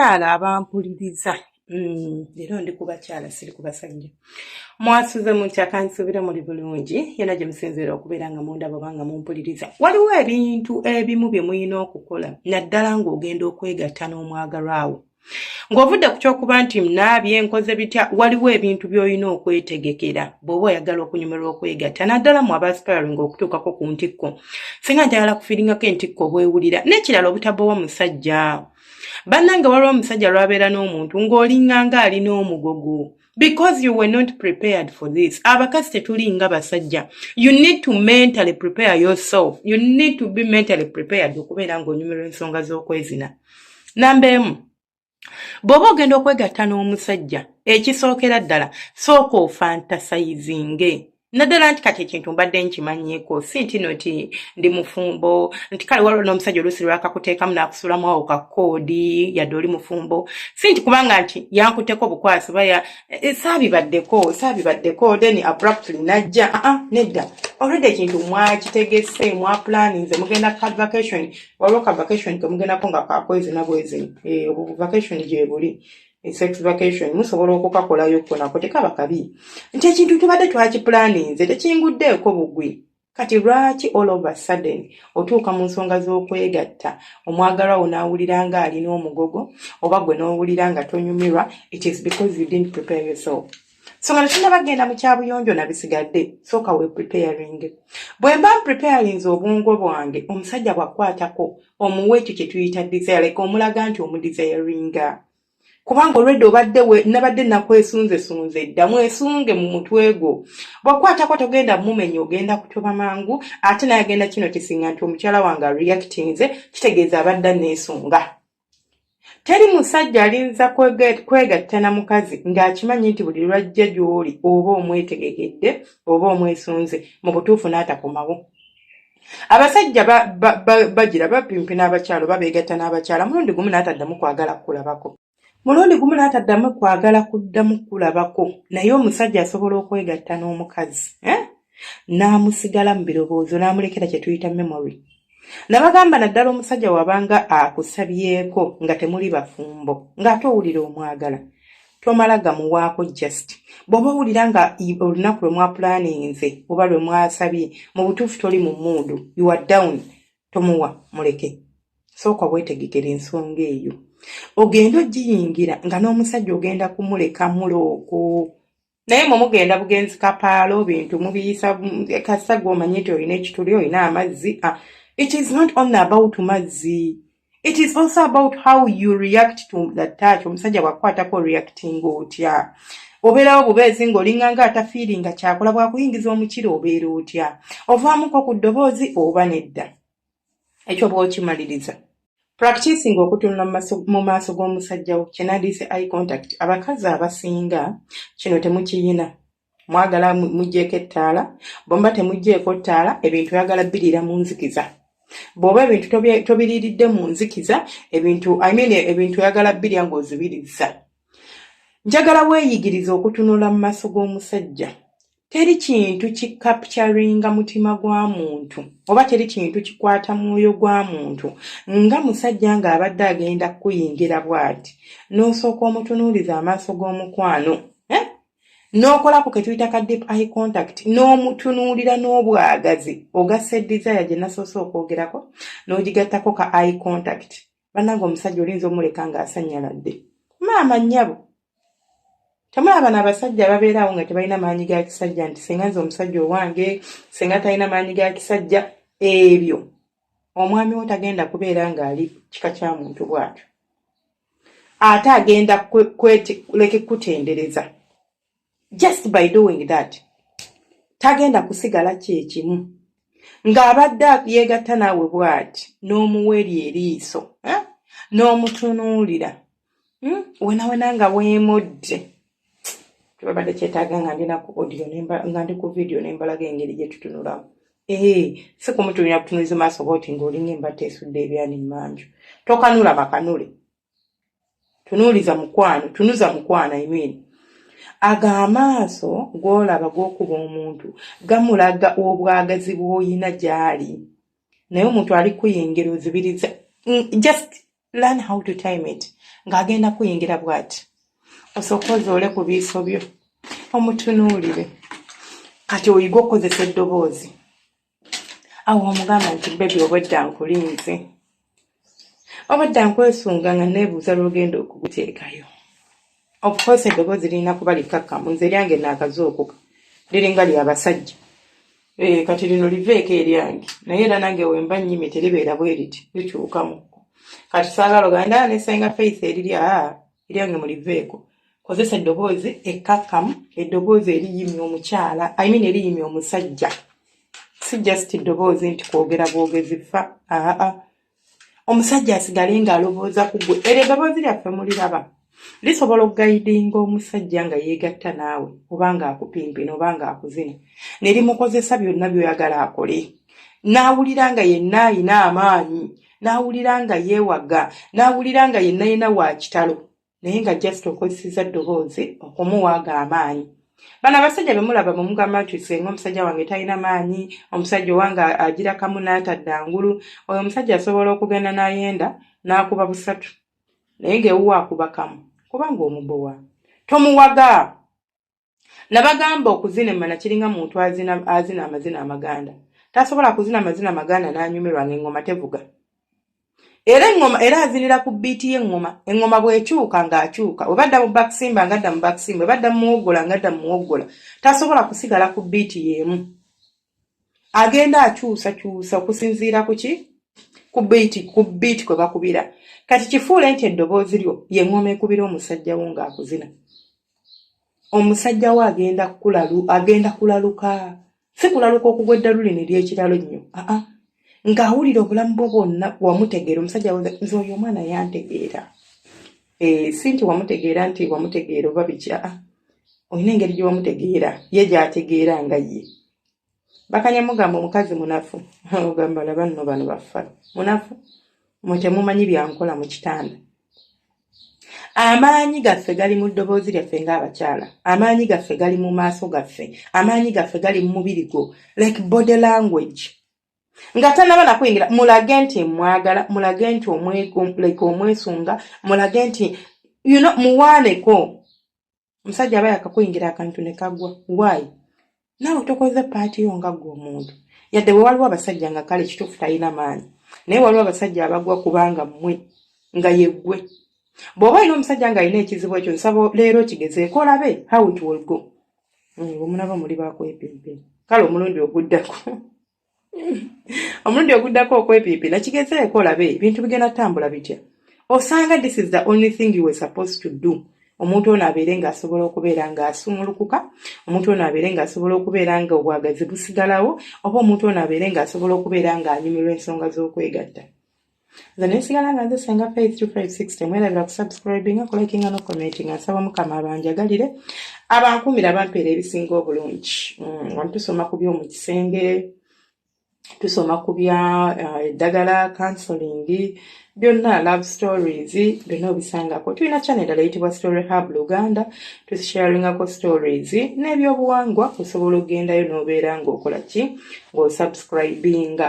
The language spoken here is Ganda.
bakyala abampuliriza leero ndi ku bakyala siri ku basajja mwasuze mutya kansubira muli bulungi yena gye musinziira okubeera nga mundaba obanga mumpuliriza waliwo ebintu ebimu bye muyina okukola naddala ng'ogenda okwegatta n'omwagalwawo ng'ovudde ku kyokuba nti naabye nkoze bitya waliwo ebintu by'olina okwetegekera bw'oba oyagala okunyumirwa okwegatta naddala mu abaspiring okutuukako ku ntikko singa njagala kufiiringako entikko bwewulira n'ekirala obutabbawo musajja bannange waliwo omusajja lwabeera n'omuntu ng'olinganga alina omugogo because you were not prepared for this abakazi tetulinga basajja you need to mentally prepare yourself you need to be mentally prepared okubeera ng'onyumirwa ensonga z'okwezina namba emu bw'oba ogenda okwegatta n'omusajja ekisookera ddala sooka ofantasayizinge naddala nti kati ekintu mbadde nkimanyiiko si nti noti ndi mufumbo nti kale waliwo n'omusajja oluusi lwakakuteekamu n'akusulamu awo kakoodi yadde oli mufumbo si nti kubanga nti yankuteko bukwasi baya saabibaddeko then abruptly najja nedda already ekintu mwakitegese mwaplaninze mugenda ka vacation waliwo ka vacation kemugendako nga kakwezina bwezini vacation gye buli sex vacation musobola okukakolayo konako tekaba kabi nti ekintu tubadde twakiplaninze tekinguddeeko bugwi kati lwaki all of a sudden otuuka mu nsonga z'okwegatta omwagalwawo n'awulira nga alina omugogo oba gwe n'owulira nga tonyumirwa it is because you didn't prepare yourself so nga tetunnabagenda mu kyabuyonjo nabisigadde sooka we preparing bwe mba preparinze obwongo bwange omusajja bw'akwatako omuwe ekyo kye tuyita desire like omulaga nti omudesiringa kubanga olwedde obadde nabadde nakwesunze dda mwesunge mu mutwe gwo bw'akwatako togenda mumenya ogenda kutoba mangu ate naye agenda kino kisinga nti omukyala wange reactinze kitegeeza abadde neesunga teri musajja alinza kwegatta na mukazi ng'akimanyi nti buli lwajja gy'oli oba omwetegekedde oba omwesunze mu butuufu n'atakomawo abasajja bagira bapimpi n'abakyalo babeegatta n'abakyala mulundi gumu n'ataddamu kwagala kulabako mulundi gumu n'ataddamu kwagala kuddamu kulabako naye omusajja asobola okwegatta n'omukazi n'amusigala mu birowoozo n'amulekera kye tuyita memory nabagamba naddala omusajja wabanga akusabyeko nga temuli bafumbo ng'ate owulira omwagala tomala gamuwaako just bw'oba owulira nga olunaku lwe mwaplaninze oba lwe mwasabye mu butuufu toli mu muudu you are down tomuwa muleke sooka weetegekera ensonga eyo ogenda ogiyingira nga n'omusajja ogenda kumuleka mulooko naye mugenda bugenzi kapaalo bintu mubiyisa kasa gw'omanyi nti olina ekituli olina amazzi it is not only about mazzi it is also about how you react to that touch omusajja bw'akwatako reacting otya obeerawo bubeezi ng'olinganga atafiiringa kyakola bw'akuyingiza omukiro obeera otya ovaamuko ku ddoboozi oba nedda ekyo bw'okimaliriza practicing okutunula mu maaso g'omusajja wo kyenandiyise eye contact abakazi abasinga kino temukiyina mwagala mugjeeko ettaala bomba temugjeeko ttaala ebintu oyagala birira mu nzikiza bw'oba ebintu tobiriiridde mu nzikiza ebintu oyagala birya ng'ozibiriza njagala weeyigiriza okutunula mu maaso g'omusajja teri kintu kikapturinga mutima gwa muntu oba teri kintu kikwata mwoyo gwa muntu nga musajja ng'abadde agenda kuyingira bw'ati n'osooka omutunuuliza amaaso g'omukwano n'okolako ke tuyita ka deep eye contact n'omutunuulira n'obwagazi ogassa desire gye nasoose okwogerako n'ogigattako ka eye contact bannange omusajja olinza omuleka ng'asanyaladde maama nnyabo temulaba n'abasajja babeerawo nga tebalina maanyi ga kisajja nti singa nze omusajja owange singa talina maanyi ga kisajja ebyo omwami wo tagenda kubeera ng'ali kika kya muntu bw'atyo ate agenda kuleka kutendereza just by doing that tagenda kusigala kyekimu ng'abadde yeegatta naawe bw'ati n'omuwerya eriiso n'omutunuulira wenawena nga weemodde tubadde kyetaaga nga ndina ku audio nga ndi ku video nembalaga engeri gye tutunulamu si kumutulira kutunuliza maaso boti ng'olinga embatta esudde ebyani mmanju tokanula makanule tunuuliza mukwano tunuza mukwano amaaso gw'olaba gw'okuba omuntu gamulaga obwagazi bw'oyina gy'ali naye omuntu ali kuyingira ozibiriza just learn how to time it ng'agenda kuyingira bw'ati osooka ozoole ku biiso byo omutunuulire kati oyiga okukozesa eddoboozi awo omugamba nti bebi obwedda nkulinze obwedda nkwesunga nga neebuuza lw'ogenda okuguteekayo of course eddoboozi lirina kuba likkakkamu nze lyange naakazookuka liringa ly'abasajja kati lino liveeko eryange naye era nange wemba nnyimi teribeera bwe riti likyukamu kati saagala oganda nesenga Faith eryange muliveeko kozesa eddoboozi ekkakkamu eddoboozi eriyimya omukyala eriyimya omusajja si just eddoboozi nti kwogera bwogezi fa omusajja asigale ng'alowooza ku ggwe eryo eddoboozi lyaffe muliraba lisobola okugayidinga omusajja nga yeegatta naawe oba ng'akupimpina oba ng'akuzina ne limukozesa byonna by'oyagala akole n'awulira nga yenna ayina amaanyi n'awulira nga yeewaga n'awulira nga yenna yena wa kitalo naye nga just okozeseza ddoboozi okumuwaaga amaanyi bano abasajja bemulaba mumugamba nti senga omusajja wange talina maanyi omusajja owange agira kamu n'atadde angulu oyo omusajja asobola okugenda n'ayenda n'akuba busatu naye ng'ewuwa akuba kamu kubanga omubowa tomuwaga nabagamba okuzina emmana kiringa muntu azina amazina amaganda tasobola kuzina amazina amaganda n'anyumirwa ng'engoma tevuga era azinira ku biiti y'engoma bw'ekyuka ng'akyuka webadda mu bakisimba ng'adda mu bakisimba webadda mu muwoggola ng'adda mu muwoggola tasobola kusigala ku biiti y'emu agenda akyusakyusa okusinziira ku ki ku biiti kwe bakubira kati kifuule nti eddoboozi lyo y'engoma ekubira omusajja wo ng'akuzina omusajja wo agenda kulaluka si kulaluka okugwa eddalu lino ery'ekiralo nnyo ng'awulira obulamu bwo bwonna wamutegeera omusajja nze oyo omwana yantegeera si nti wamutegeera oba bikya olina engeri gye wamutegeera ye gy'ategeera nga ye bakanyamugamba omukazi munafu ogamba laba nno bano baffa munafu mwe temumanyi byankola mu kitanda amaanyi gaffe gali mu ddoboozi lyaffe ng'abakyala amaanyi gaffe gali mu maaso gaffe amaanyi gaffe gali mu mubiri gwo like body language nga tanaba nakuyingira mulage nti mwagala mulage nti omwesunga mulage nti muwaaneko omusajja aba yakakuyingira akantu ne kagwa why naawe tokoze paati yo nga gwe omuntu yadde bwe waliwo abasajja nga kale kituufu talina maanyi naye waliwo abasajja abagwa kubanga mmwe nga yeggwe bw'oba olina omusajja ng'alina ekizibu ekyo nsaba leero kigezeeko olabe how it will go omunaba muli baakwepimpina kale omulundi oguddako okwepimpina kigezeeko olabe ebintu bigenda ttambula bitya osanga this is the only thing you were supposed to do omuntu ono abeere ng'asobola okubeera ng'asumulukuka omuntu ono abeere ng'asobola okubeera nga obwagazi busigalawo oba omuntu ono abeere ng'asobola okubeera ng'anyumirwa ensonga z'okwegatta nze nesigala nga nze senga Faith 2560 mwerabira kusubscribinga kulikinga n'okumentinga nsaba mukama abanjagalire abankumira abampeera ebisinga obulungi tusoma ku by'omu kisenge tusoma ku bya eddagala counseling byonna love stories byonna obisangako tulina channel ddala eyitibwa Story Hub Uganda tusharingako stories n'ebyobuwangwa osobola okugendayo n'obeera ng'okola ki ng'osubscribinga